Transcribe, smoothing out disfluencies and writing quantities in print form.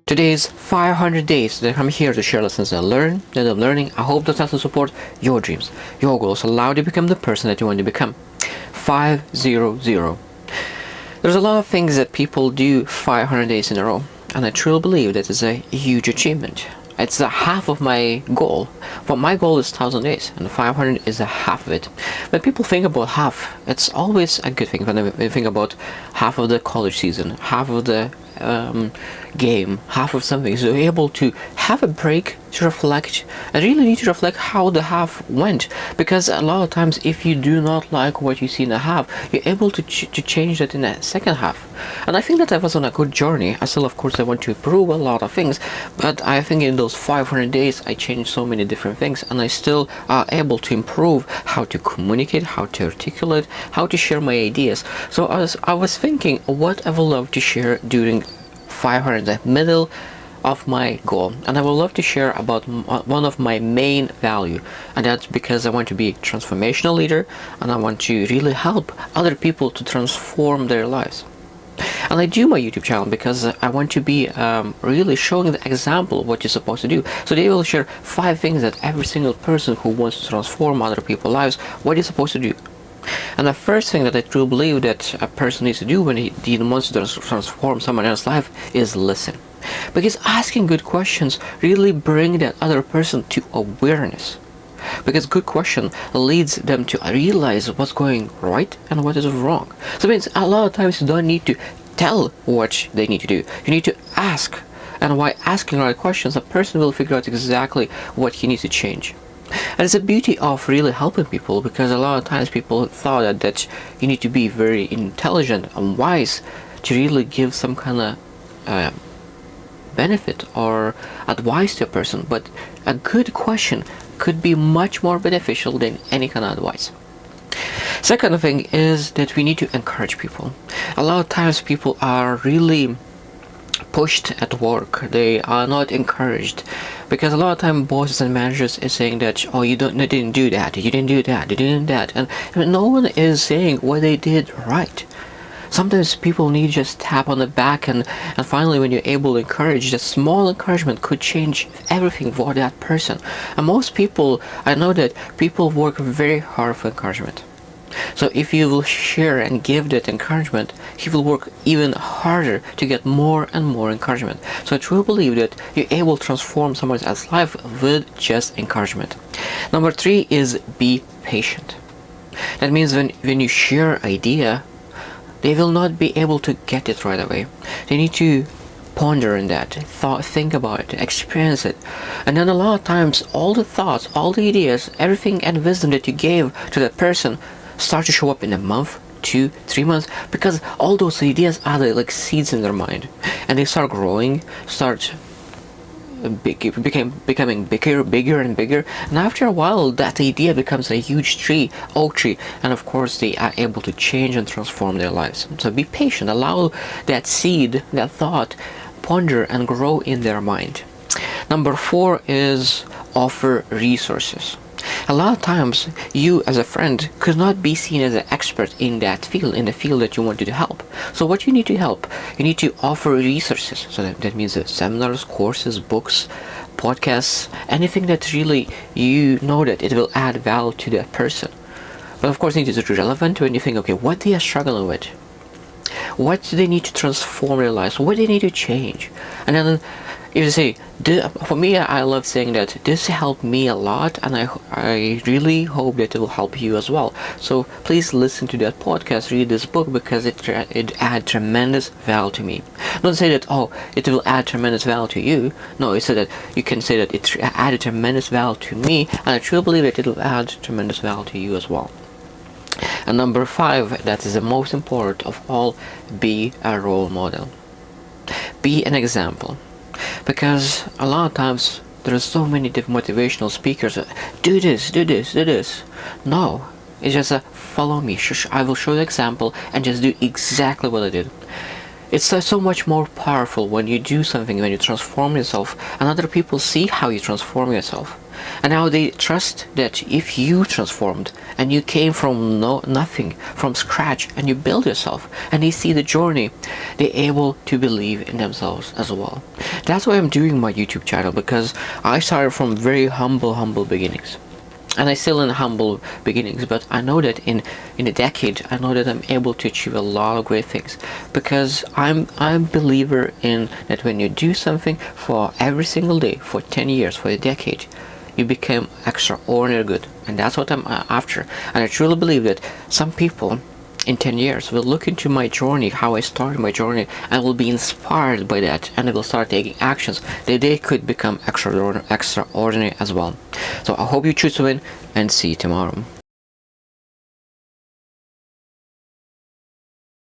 Today's 500 days that I'm here to share lessons that I'm learning. I hope those lessons support your dreams, your goals, allow you to become the person that you want to become. 500. There's a lot of things that people do 500 days in a row, and I truly believe that is a huge achievement. It's a half of my goal. But my goal is 1,000 days, and 500 is a half of it. When people think about half, it's always a good thing. When they think about half of the college season, half of the game, half of something, so you're able to have a break to reflect, and really need to reflect how the half went, because a lot of times if you do not like what you see in the half, you're able to change that in the second half. And I think that I was on a good journey. I still, of course, I want to improve a lot of things, but I think in those 500 days I changed so many different things, and I still are able to improve how to communicate, how to articulate, how to share my ideas. So I was thinking what I would love to share during 500, the middle of my goal, and I would love to share about one of my main value, and that's because I want to be a transformational leader, and I want to really help other people to transform their lives. And I do my YouTube channel because I want to be really showing the example of what you're supposed to do. So they will share 5 things that every single person who wants to transform other people's lives, what you're supposed to do. And the first thing that I truly believe that a person needs to do when he wants to transform someone else's life is listen. Because asking good questions really bring that other person to awareness. Because good question leads them to realize what's going right and what is wrong. So it means a lot of times you don't need to tell what they need to do. You need to ask. And by asking the right questions, a person will figure out exactly what he needs to change. And it's the beauty of really helping people, because a lot of times people thought that you need to be very intelligent and wise to really give some kind of benefit or advice to a person. But a good question could be much more beneficial than any kind of advice. Second thing is that we need to encourage people. A lot of times people are really pushed at work. They are not encouraged, because a lot of time bosses and managers is saying that, oh, you didn't do that, you didn't do that, you didn't do that, and no one is saying what they did right. Sometimes people need just tap on the back, and finally when you're able to encourage, just small encouragement could change everything for that person. And most people, I know that people work very hard for encouragement. So if you will share and give that encouragement, he will work even harder to get more and more encouragement. So I truly believe that you're able to transform someone else's life with just encouragement. Number 3 is be patient. That means when you share idea, they will not be able to get it right away. They need to ponder on that, think about it, experience it. And then a lot of times all the thoughts, all the ideas, everything and wisdom that you gave to that person start to show up in a month, 2, 3 months, because all those ideas are like seeds in their mind, and they start growing, becoming bigger and bigger, and after a while that idea becomes a huge oak tree, and of course they are able to change and transform their lives. So be patient, allow that seed, that thought, ponder and grow in their mind. Number 4 is offer resources. A lot of times you as a friend could not be seen as an expert in that field, in the field that you wanted to help. So what you need to help, you need to offer resources. So that means seminars, courses, books, podcasts, anything that really you know that it will add value to that person. But of course it needs to be relevant when you think, okay, what they are struggling with, what do they need to transform their lives, what do they need to change. And then if you say, for me, I love saying that this helped me a lot, and I really hope that it will help you as well. So please listen to that podcast, read this book, because it adds tremendous value to me. Don't say that, oh, it will add tremendous value to you. No, it's so that you can say that it added tremendous value to me, and I truly believe that it will add tremendous value to you as well. And number 5, that is the most important of all, be a role model. Be an example. Because a lot of times there are so many different motivational speakers. Do this, do this, do this. No, it's just a follow me. I will show the example and just do exactly what I did. It's so much more powerful when you do something, when you transform yourself, and other people see how you transform yourself. And now they trust that if you transformed and you came from nothing, from scratch, and you build yourself, and they see the journey, they're able to believe in themselves as well. That's why I'm doing my YouTube channel, because I started from very humble beginnings. And I still in humble beginnings, but I know that in a decade, I know that I'm able to achieve a lot of great things, because I'm a believer in that when you do something for every single day, for 10 years, for a decade, you become extraordinary good. And that's what I'm after. And I truly believe that some people in 10 years will look into my journey, how I started my journey, and will be inspired by that, and they will start taking actions that they could become extraordinary as well. So I hope you choose to win, and see you tomorrow.